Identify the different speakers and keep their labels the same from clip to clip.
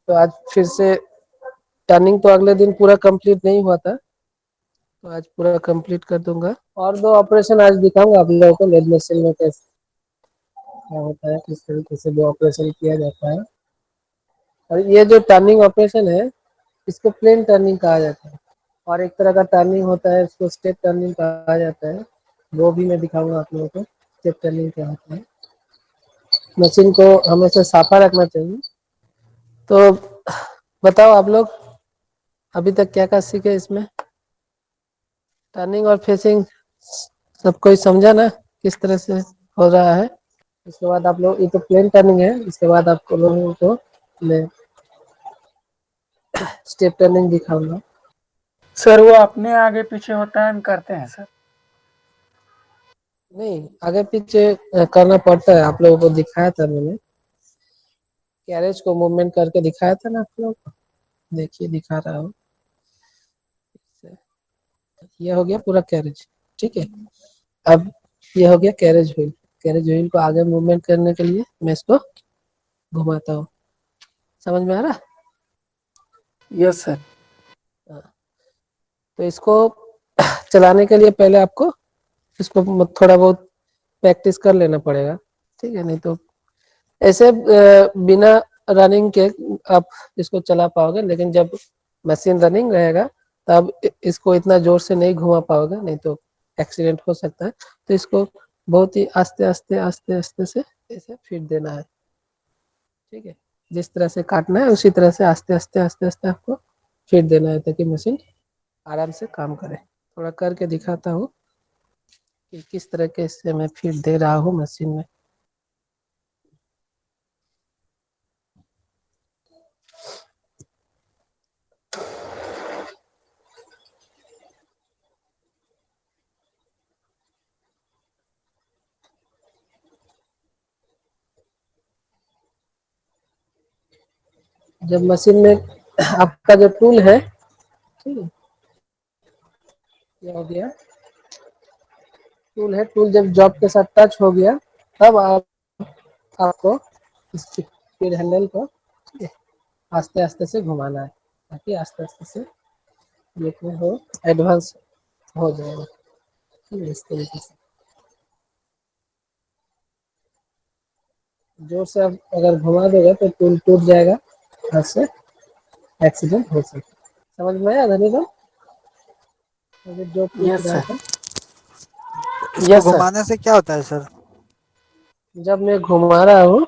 Speaker 1: तो आज फिर से टर्निंग तो अगले दिन पूरा कंप्लीट नहीं हुआ था, तो आज पूरा कंप्लीट कर दूंगा। और दो ऑपरेशन आज दिखाऊंगा आप लोगों को लेड मशीन में कैसे क्या होता है, किस तरीके से वो ऑपरेशन किया जाता है। और ये जो टर्निंग ऑपरेशन है इसको प्लेन टर्निंग कहा जाता है, और एक तरह का टर्निंग होता है उसको स्टेप टर्निंग कहा जाता है, वो भी मैं दिखाऊंगा आप लोगों को स्टेप टर्निंग क्या होता है। मशीन को हमेशा साफा रखना चाहिए। तो बताओ आप लोग अभी तक क्या क्या सीखे इसमें। टर्निंग और फेसिंग सब कोई समझा ना किस तरह से हो रहा है। इसके बाद आप लोग, ये तो प्लेन टर्निंग है, इसके बाद आपको लोगों को मैं स्टेप टर्निंग दिखाऊंगा।
Speaker 2: सर वो अपने आगे पीछे होता है, हम करते हैं सर।
Speaker 1: नहीं, आगे पीछे करना पड़ता है, आप लोगों को दिखाया था मैंने, कैरेज को मूवमेंट करके दिखाया था ना आप लोग को। देखिए दिखा रहा हूँ, ये हो गया पूरा कैरेज, ठीक है। अब ये हो गया कैरेज व्हील। कैरेज व्हील को आगे मूवमेंट करने के लिए मैं इसको घुमाता हूँ, समझ में आ रहा।
Speaker 2: Yes sir.
Speaker 1: हाँ, तो इसको चलाने के लिए पहले आपको इसको थोड़ा बहुत प्रैक्टिस कर लेना पड़ेगा, ठीक है। नहीं तो ऐसे बिना रनिंग के आप इसको चला पाओगे, लेकिन जब मशीन रनिंग रहेगा तब इसको इतना जोर से नहीं घुमा पाओगे, नहीं तो एक्सीडेंट हो सकता है। तो इसको बहुत ही आस्ते आस्ते आस्ते आस्ते से ऐसे फीड देना है, ठीक है। जिस तरह से काटना है उसी तरह से आस्ते आस्ते आस्ते आस्ते आपको फीड देना है, ताकि मशीन आराम से काम करे। थोड़ा करके दिखाता हूँ कि किस तरह के से मैं फीड दे रहा हूँ मशीन में। जब मशीन में आपका जो टूल है, ठीक है, ये हो गया टूल है, टूल जब जॉब के साथ टच हो गया तब आपको इस फीड हैंडल को आस्ते आस्ते से घुमाना है, ताकि आस्ते आस्ते से ये हो एडवांस हो जाएगा, ठीक है। इस तरीके से जोर से आप अगर घुमा देगा तो टूल टूट जाएगा, हाथ से एक्सीडेंट हो सकता है। समझ में आया धनीराम, अगर जो पूछ
Speaker 2: यस
Speaker 1: रहा
Speaker 2: सर।
Speaker 1: था।
Speaker 3: इसको
Speaker 2: यस सर।
Speaker 3: घुमाने से क्या होता है सर?
Speaker 1: जब मैं घुमा रहा हूँ,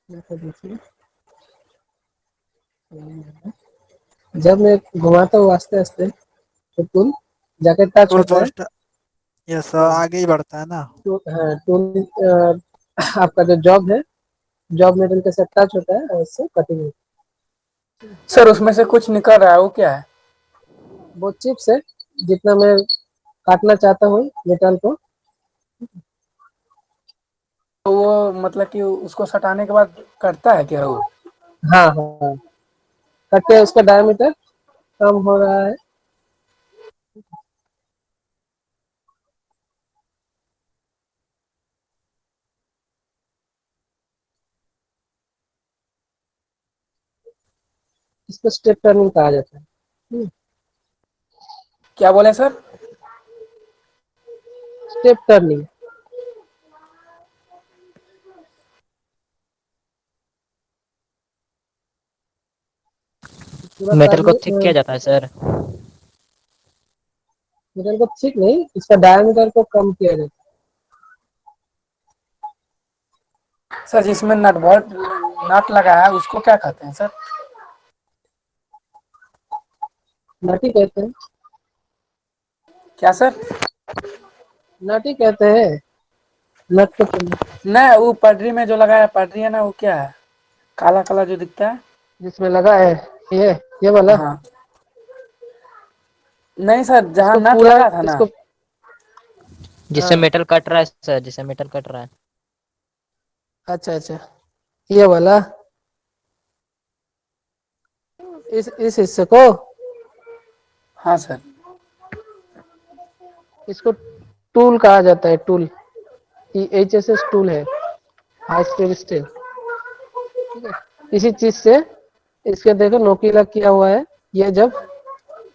Speaker 1: देखिए जब मैं घुमाता हूँ आस्ते आस्ते तो टूल जाके टच
Speaker 3: टूल
Speaker 1: होता है।
Speaker 3: पोस्ट। यस सर,
Speaker 1: हाँ,
Speaker 3: आगे ही बढ़ता है ना?
Speaker 1: हाँ टूल आपका जो जॉब है, जॉब मेटल के साथ टच होता है और उससे कटिंग होती
Speaker 2: सर उसमें से कुछ निकल रहा है, वो क्या है?
Speaker 1: है। वो चिप्स है, जितना मैं काटना चाहता हूँ मेटल को।
Speaker 2: तो वो मतलब कि उसको सटाने के बाद कटता है क्या वो?
Speaker 1: हाँ हाँ, कट के उसका डायमीटर कम हो रहा है। इसको स्टेप टर्निंग कहा जाता है।
Speaker 2: क्या बोले सर?
Speaker 1: Step turning. पूरा
Speaker 4: मेटल को थिक
Speaker 1: टर्निंग
Speaker 4: किया जाता है सर।
Speaker 1: मेटल को ठीक नहीं, इसका डायमीटर को कम किया जाता
Speaker 2: सर जिसमें नट बोल्ट नट लगा है उसको क्या कहते हैं सर?
Speaker 1: है। नटी कहते हैं,
Speaker 2: क्या सर?
Speaker 1: नटी कहते हैं, नट को तो
Speaker 2: नहीं, वो पटरी में जो लगा है, पटरी है ना, वो क्या है? काला काला जो दिखता है।
Speaker 1: जिसमें लगा है ये ये वाला।
Speaker 2: हाँ। नहीं सर, जहाँ
Speaker 1: इसको
Speaker 2: नट
Speaker 1: पूरा
Speaker 2: लगा था ना।
Speaker 1: इसको
Speaker 4: जिससे
Speaker 1: हाँ,
Speaker 4: मेटल कट रहा है सर, जिससे मेटल कट रहा है।
Speaker 1: अच्छा अच्छा, ये वाला, इस हिस्से को,
Speaker 2: हाँ सर।
Speaker 1: इसको टूल कहा जाता है, टूल। HSS टूल है, हाई स्पीड स्टील। ठीक है। इसी चीज से इसके देखो नोकीला किया हुआ है। ये जब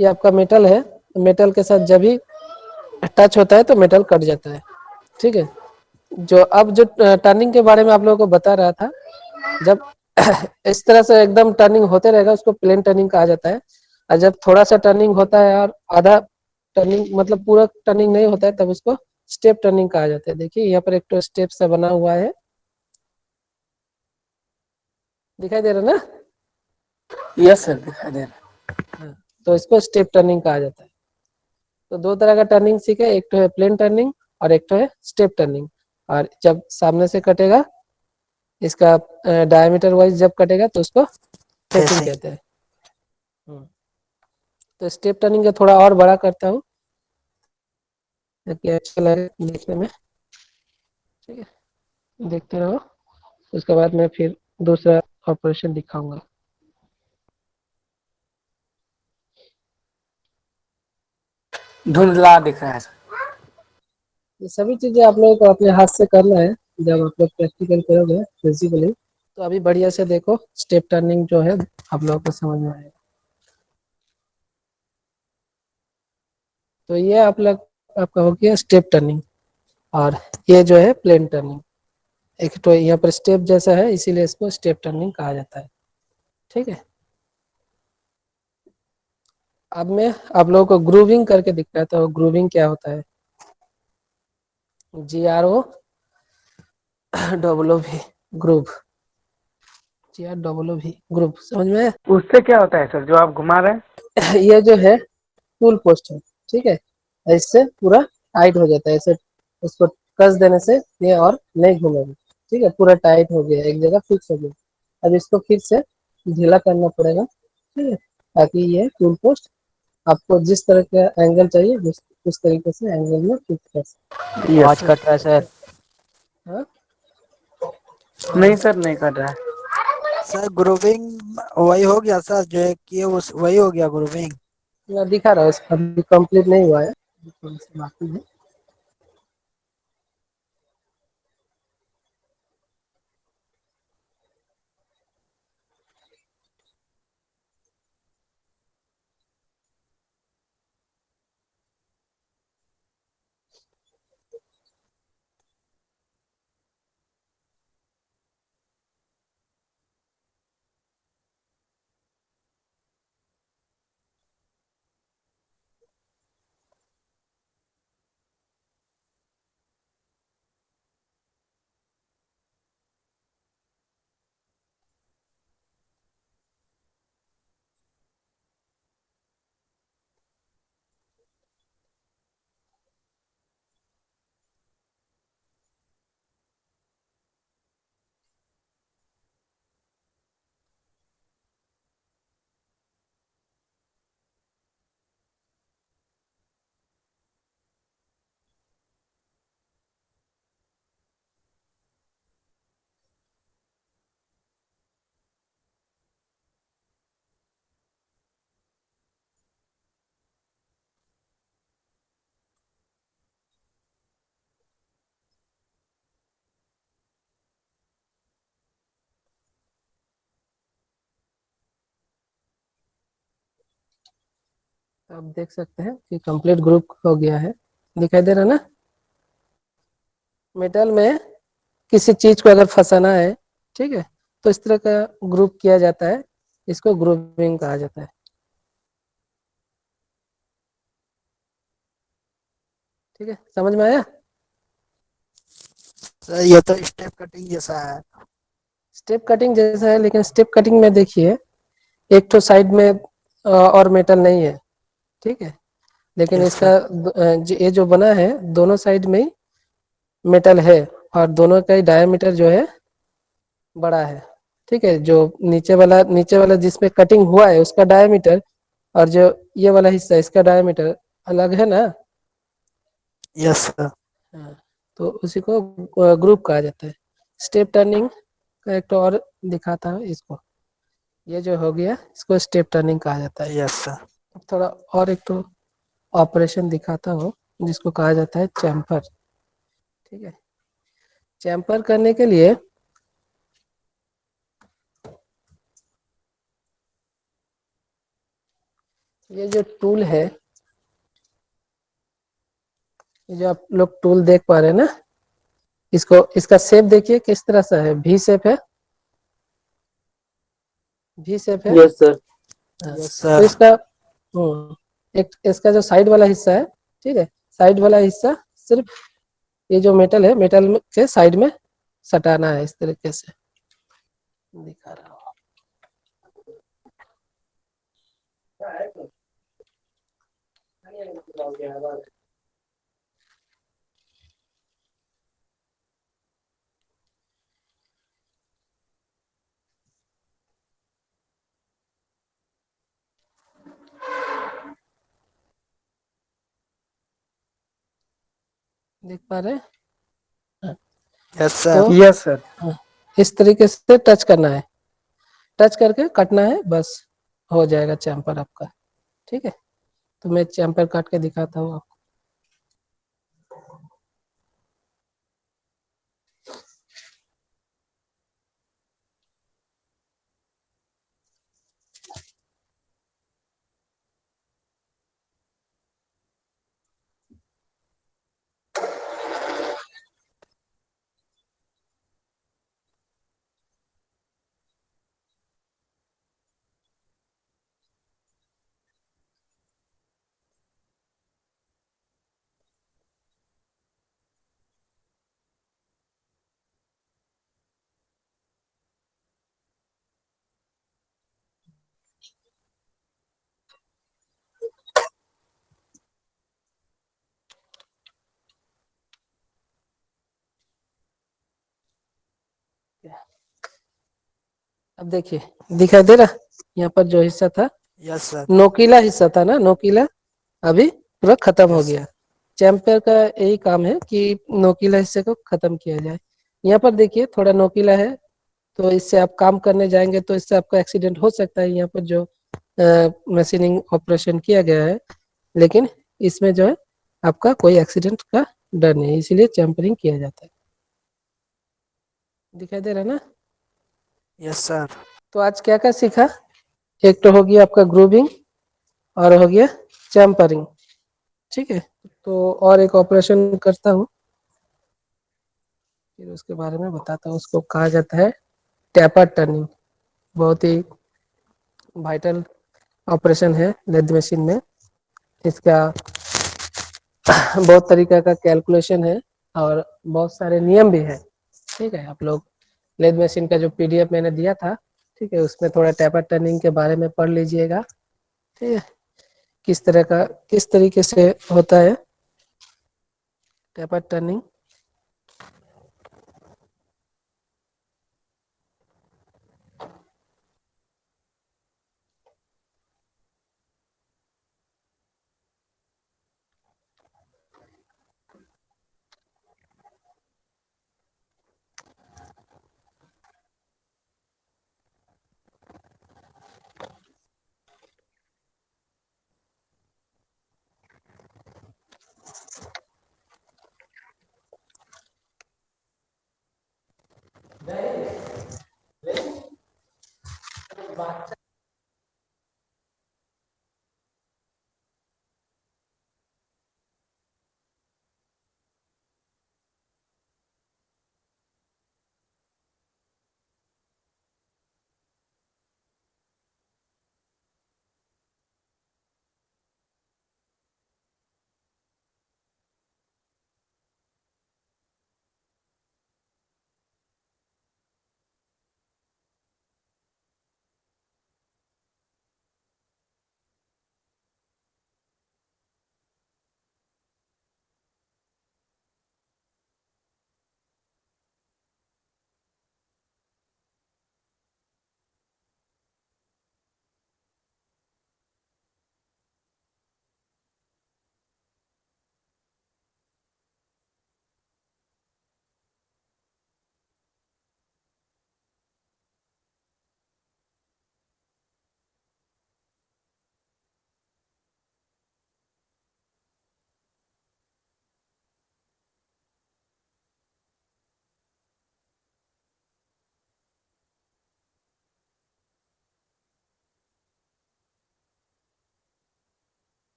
Speaker 1: ये आपका मेटल है, मेटल के साथ जब भी टच होता है तो मेटल कट जाता है। ठीक है। जो अब जो टर्निंग के बारे में आप लोगों को बता रहा था, जब इस तरह से एकदम टर्निंग होते रहेगा उसको प्लेन टर्निंग कहा जाता है। और जब थोड़ा सा टर्निंग होता है और आधा टर्निंग मतलब पूरा टर्निंग नहीं होता है तब उसको स्टेप टर्निंग कहा जाता है। देखिए यहाँ पर एक तो स्टेप सा बना हुआ है, दिखाई दे रहा है ना?
Speaker 2: यस सर, दिखाई दे रहा
Speaker 1: हाँ, तो इसको स्टेप टर्निंग कहा जाता है। तो दो तरह का टर्निंग सीखे, एक तो है प्लेन टर्निंग और एक तो है स्टेप टर्निंग। और जब सामने से कटेगा, इसका डायमीटर वाइज जब कटेगा तो उसको फेसिंग
Speaker 3: फेसिंग।
Speaker 1: कहते हैं। तो स्टेप टर्निंग का थोड़ा और बड़ा करता हूँ ताकि अच्छा लगे देखने में। ठीक है, देखते रहो। उसके बाद मैं फिर दूसरा ऑपरेशन दिखाऊंगा।
Speaker 2: है। धुंधला दिख रहा है सर।
Speaker 1: ये सभी चीजें आप लोगों को अपने हाथ से करना है जब आप लोग प्रैक्टिकल करोगे फिजिकली। तो अभी बढ़िया से देखो, स्टेप टर्निंग जो है आप लोगों को समझ में आएगा। तो ये आप लोग आपका हो गया स्टेप टर्निंग, और ये जो है प्लेन टर्निंग। एक तो यहाँ पर स्टेप जैसा है इसीलिए इसको स्टेप टर्निंग कहा जाता है। ठीक है। अब मैं आप लोगों को ग्रूविंग करके दिखाता हूँ। ग्रूविंग क्या होता है? GRO डब्लो भी, ग्रुप। GROV ग्रुप, समझ में आया?
Speaker 2: उससे क्या होता है सर जो आप घुमा रहे हैं?
Speaker 1: ये जो है टूल पोस्ट है। ठीक है, इससे पूरा टाइट हो जाता है। ऐसे उसको कस देने से ये और नहीं घूमेगा। ठीक है, पूरा टाइट हो गया, एक जगह फिक्स हो गया। अब इसको फिर से ढीला करना पड़ेगा। ठीक है, ताकि ये टूल पोस्ट आपको जिस तरह का एंगल चाहिए उस तरीके से एंगल में फिक्स कर सकते।
Speaker 2: यस
Speaker 4: आवाज
Speaker 2: सर।
Speaker 4: कट रहा है सर।
Speaker 1: हाँ?
Speaker 2: नहीं सर, नहीं कर रहा है।
Speaker 3: सर ग्रूविंग वही हो गया सर, जो है कि उस वही हो गया ग्रूविंग।
Speaker 1: मैं दिखा रहा हूँ, अभी कंप्लीट नहीं हुआ है, थोड़ा सा बाकी है। तो आप देख सकते हैं कि कंप्लीट ग्रुप हो गया है, दिखाई दे रहा है ना? मेटल में किसी चीज को अगर फंसाना है, ठीक है, तो इस तरह का ग्रुप किया जाता है। इसको ग्रुपिंग कहा जाता है। ठीक है, समझ में आया?
Speaker 3: सर ये तो स्टेप कटिंग जैसा है।
Speaker 1: स्टेप कटिंग जैसा है, लेकिन स्टेप कटिंग में देखिए एक तो साइड में और मेटल नहीं है। ठीक है, लेकिन
Speaker 3: यस
Speaker 1: इसका
Speaker 3: सर।
Speaker 1: ये जो बना है दोनों साइड में ही मेटल है, और दोनों का ही डायमीटर जो है बड़ा है। ठीक है, जो नीचे वाला जिसमें कटिंग हुआ है उसका डायमीटर, और जो ये वाला हिस्सा इसका डायमीटर अलग है ना?
Speaker 3: Yes sir.
Speaker 1: हाँ, तो उसी को ग्रुप कहा जाता है। स्टेप टर्निंग का एक तो और दिखाता है इसको। ये जो हो गया इसको स्टेप टर्निंग कहा जाता है।
Speaker 3: Yes sir.
Speaker 1: थोड़ा और एक तो ऑपरेशन दिखाता हूँ जिसको कहा जाता है चैम्फर। ठीक है, चैम्पर करने के लिए ये जो टूल है, ये जो आप लोग टूल देख पा रहे हैं ना, इसको इसका शेप देखिए किस तरह से है, वी शेप है, वी शेप है।
Speaker 5: Yes sir.
Speaker 1: हाँ,
Speaker 3: यस
Speaker 1: तो
Speaker 3: सर।
Speaker 1: इसका एक इसका जो साइड वाला हिस्सा है, ठीक है, साइड वाला हिस्सा सिर्फ ये जो मेटल है, मेटल के साइड में सटाना है, इस तरीके से दिखा रहा हूँ। देख पा रहे हैं?
Speaker 3: Yes sir.
Speaker 1: तो
Speaker 2: यस सर।
Speaker 1: हाँ, इस तरीके से टच करना है, टच करके कटना है, बस हो जाएगा चैम्पर आपका। ठीक है, तो मैं चैम्पर काट के दिखाता हूँ आपको। अब देखिए, दिखाई दे रहा, यहाँ पर जो हिस्सा था,
Speaker 3: यस सर।
Speaker 1: नोकीला हिस्सा था ना, नोकीला, अभी पूरा खत्म हो
Speaker 3: यस
Speaker 1: गया। चैम्पर का यही काम है कि नोकीला हिस्से को खत्म किया जाए। यहाँ पर देखिए थोड़ा नोकीला है, तो इससे आप काम करने जाएंगे तो इससे आपका एक्सीडेंट हो सकता है। यहाँ पर जो मशीनिंग ऑपरेशन किया गया है, लेकिन इसमें जो है आपका कोई एक्सीडेंट का डर नहीं है, इसीलिए चैम्परिंग किया जाता है। दिखाई दे रहा है ना?
Speaker 3: Yes sir.
Speaker 1: तो आज क्या क्या सीखा? एक तो हो गया आपका ग्रूविंग, और हो गया चैम्परिंग। ठीक है, तो और एक ऑपरेशन करता हूँ, फिर उसके बारे में बताता हूँ। उसको कहा जाता है टैपर टर्निंग। बहुत ही वाइटल ऑपरेशन है लेद मशीन में। इसका बहुत तरीका का कैलकुलेशन है और बहुत सारे नियम भी है। ठीक है, आप लोग लेद मशीन का जो पीडीएफ मैंने दिया था, ठीक है, उसमें थोड़ा टैपर टर्निंग के बारे में पढ़ लीजिएगा। ठीक है, किस तरह का, किस तरीके से होता है टैपर टर्निंग।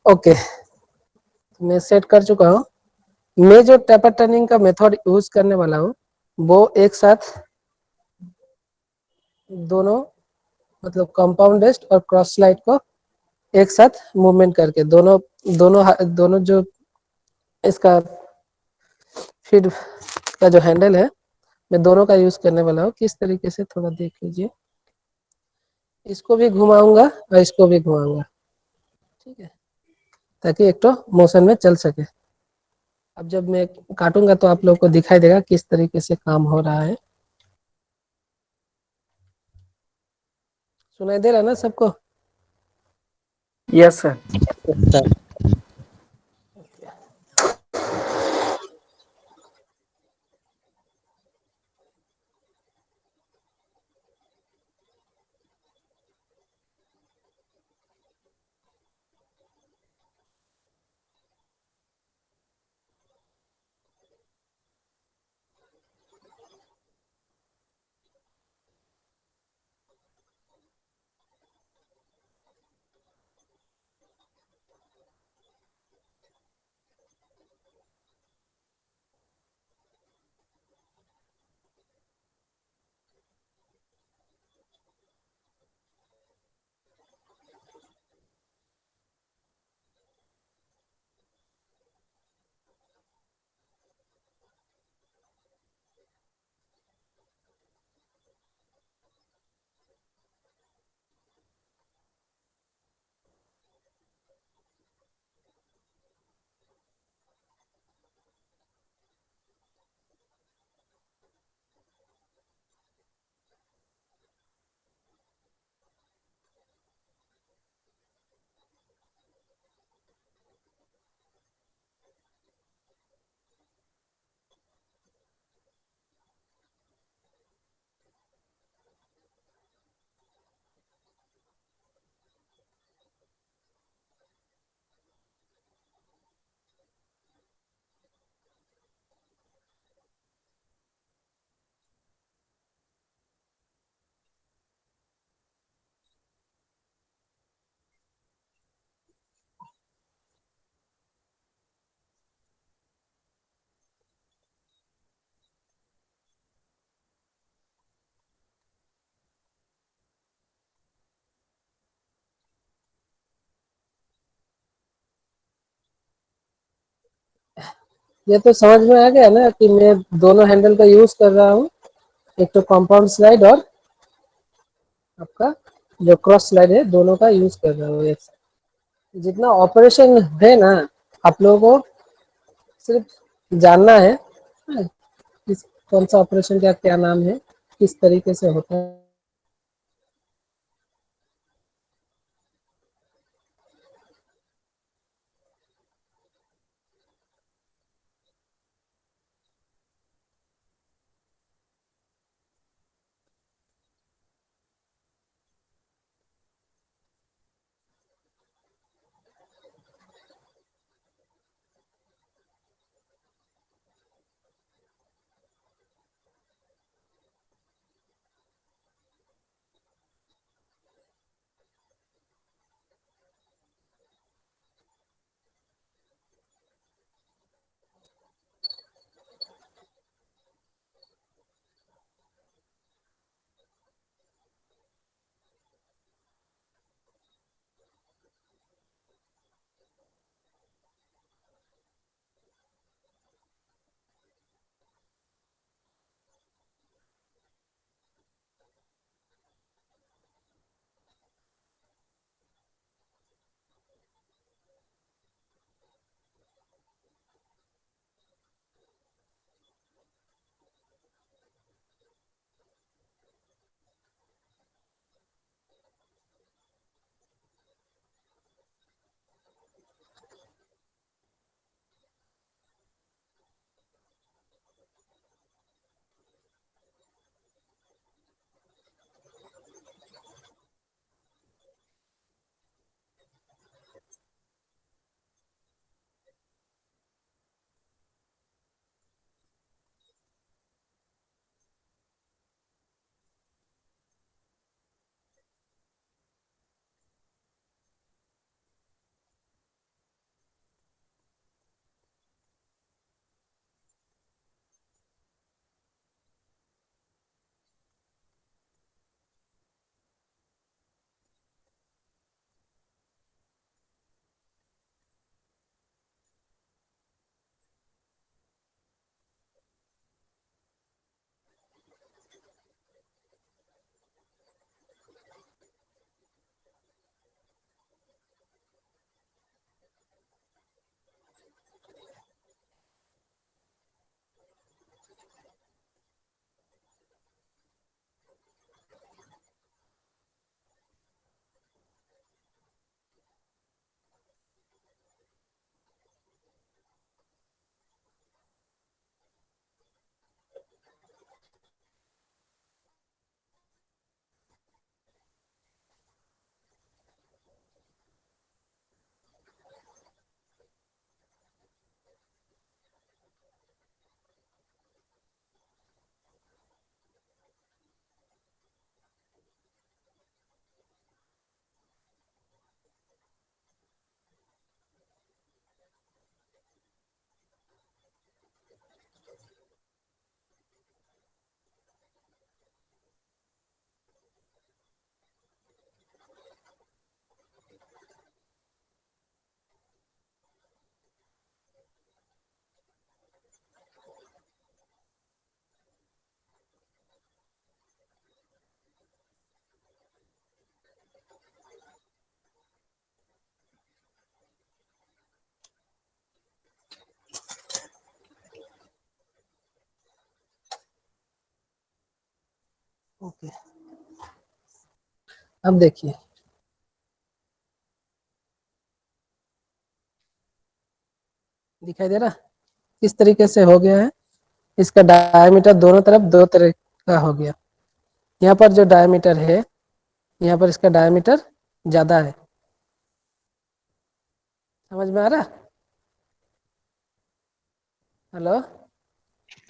Speaker 1: ओके, मैं सेट कर चुका हूँ। मैं जो टेपर टर्निंग का मेथड यूज करने वाला हूँ वो एक साथ दोनों मतलब कंपाउंड डेस्ट और क्रॉस स्लाइड को एक साथ मूवमेंट करके दोनों दोनों दोनों जो इसका फीड का जो हैंडल है मैं दोनों का यूज करने वाला हूँ। किस तरीके से थोड़ा देख लीजिए, इसको भी घुमाऊंगा और इसको भी घुमाऊंगा, ठीक है, ताकि एक तो मोशन में चल सके। अब जब मैं काटूंगा तो आप लोगों को दिखाई देगा किस तरीके से काम हो रहा है। सुनाई दे रहा है ना सबको?
Speaker 2: Yes sir.
Speaker 4: सर
Speaker 1: ये तो समझ में आ गया ना कि मैं दोनों हैंडल का यूज कर रहा हूँ, एक तो कंपाउंड स्लाइड और आपका जो क्रॉस स्लाइड है, दोनों का यूज कर रहा हूँ एक साथ। जितना ऑपरेशन है ना, आप लोगों को सिर्फ जानना है किस कौन सा ऑपरेशन का क्या नाम है, किस तरीके से होता है। ओके, अब देखिए दिखाई दे रहा किस तरीके से हो गया है। इसका डायमीटर दोनों तरफ दो तरह का हो गया। यहाँ पर जो डायमीटर है, यहाँ पर इसका डायमीटर ज्यादा है। समझ में आ रहा? हेलो?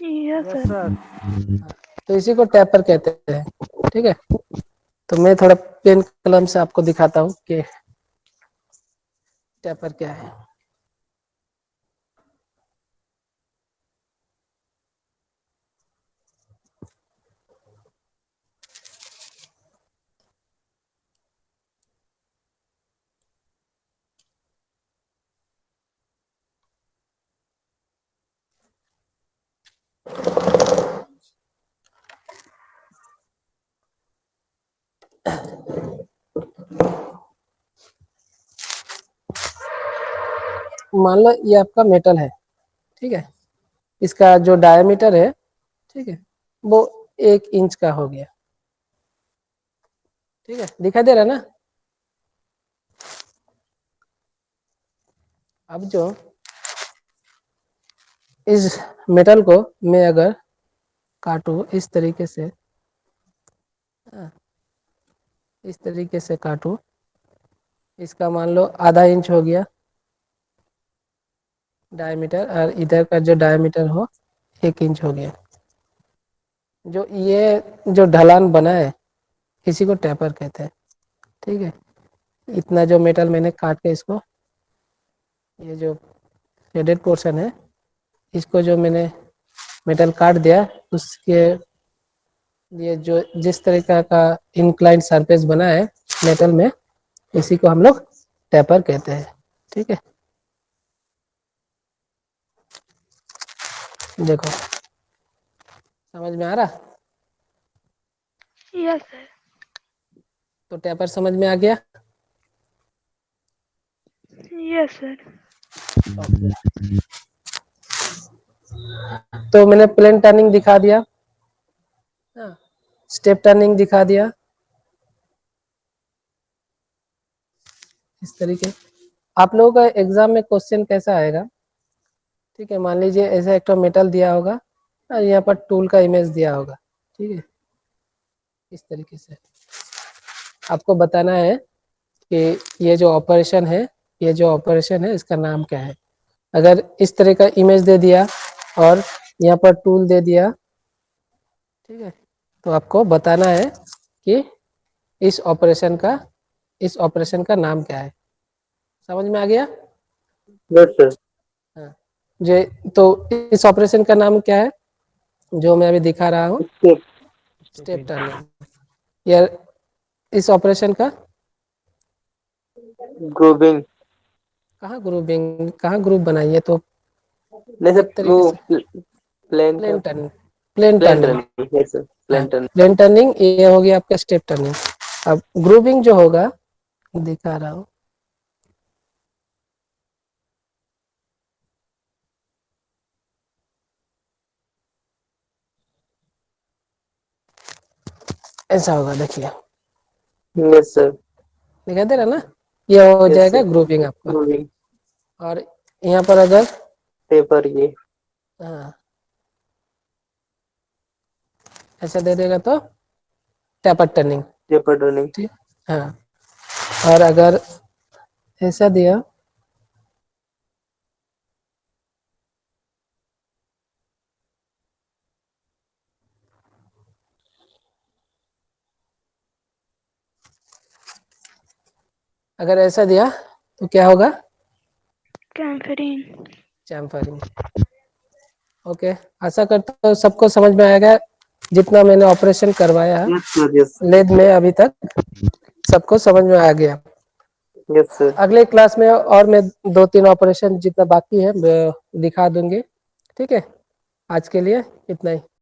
Speaker 3: Yes sir.
Speaker 1: तो इसी को टैपर कहते हैं। ठीक है, तो मैं थोड़ा पेन कलम से आपको दिखाता हूँ कि टैपर क्या है। मान लो ये आपका मेटल है, ठीक है, इसका जो डायमीटर है, ठीक है, वो 1 इंच का हो गया। ठीक है, दिखाई दे रहा है ना? अब जो इस मेटल को मैं अगर काटूं इस तरीके से, हाँ, इस तरीके से काटूं, इसका मान लो आधा इंच हो गया डायमीटर, और इधर का जो डायमीटर हो 1 इंच हो गया। जो ये जो ढलान बना है इसी को टैपर कहते हैं। ठीक है, इतना जो मेटल मैंने काट के इसको, ये जो शेडेड पोर्शन है, इसको जो मैंने मेटल काट दिया, उसके ये जो जिस तरीका का इंक्लाइंड सरफेस बना है मेटल में, इसी को हम लोग टैपर कहते हैं। ठीक है, देखो समझ में आ रहा?
Speaker 5: Yes sir.
Speaker 1: तो टैपर समझ में आ गया?
Speaker 5: Yes sir.
Speaker 1: तो मैंने प्लेन टर्निंग दिखा दिया, स्टेप टर्निंग दिखा दिया, इस तरीके। आप लोगों का एग्जाम में क्वेश्चन कैसा आएगा? ठीक है, मान लीजिए ऐसा एक तो मेटल दिया होगा और यहाँ पर टूल का इमेज दिया होगा। ठीक है, इस तरीके से आपको बताना है कि ये जो ऑपरेशन है, ये जो ऑपरेशन है इसका नाम क्या है। अगर इस तरह का इमेज दे दिया और यहाँ पर टूल दे दिया, ठीक है, तो आपको बताना है कि इस ऑपरेशन का नाम क्या है। समझ में आ गया?
Speaker 6: Yes sir.
Speaker 1: हाँ, जो तो इस ऑपरेशन का नाम क्या है जो मैं अभी दिखा रहा हूँ?
Speaker 6: स्टेप।
Speaker 1: Step turning. या इस ऑपरेशन का
Speaker 6: ग्रूविंग।
Speaker 1: कहाँ ग्रुप बनाइए तो
Speaker 6: नहीं
Speaker 1: एक
Speaker 6: सर,
Speaker 1: तरीके
Speaker 6: वो
Speaker 1: से
Speaker 6: प्लेन
Speaker 1: प्लेन
Speaker 6: था।
Speaker 1: Turning, plane
Speaker 6: plane
Speaker 1: turning.
Speaker 6: Turning, yes sir,
Speaker 1: हाँ,
Speaker 6: प्लेन टर्निंग।
Speaker 1: प्लेन टर्निंग ये हो गया आपका स्टेप टर्निंग। अब ग्रुपिंग जो होगा दिखा रहा हूँ, ऐसा होगा, देखिए
Speaker 6: यस सर।
Speaker 1: दिखाई दे रहा ना? ये हो
Speaker 6: यस
Speaker 1: जाएगा
Speaker 6: सर।
Speaker 1: ग्रुपिंग आपका।
Speaker 6: ग्रूविंग।
Speaker 1: और यहाँ पर अगर
Speaker 6: पेपर ये।
Speaker 1: हाँ ऐसा दे देगा तो टैपर टर्निंग।
Speaker 6: Paper turning.
Speaker 1: ठीक, हाँ, और अगर ऐसा दिया, अगर ऐसा दिया तो क्या होगा?
Speaker 5: कैम्फरिंग।
Speaker 1: चैम्फरिंग। ओके, आशा करता हूँ सबको समझ में आएगा। जितना मैंने ऑपरेशन करवाया
Speaker 6: यस सर। यस।
Speaker 1: लेद में अभी तक सबको समझ में आ गया।
Speaker 6: Yes sir.
Speaker 1: अगले क्लास में और मैं 2-3 ऑपरेशन जितना बाकी है मैं दिखा दूंगी। ठीक है, आज के लिए इतना ही।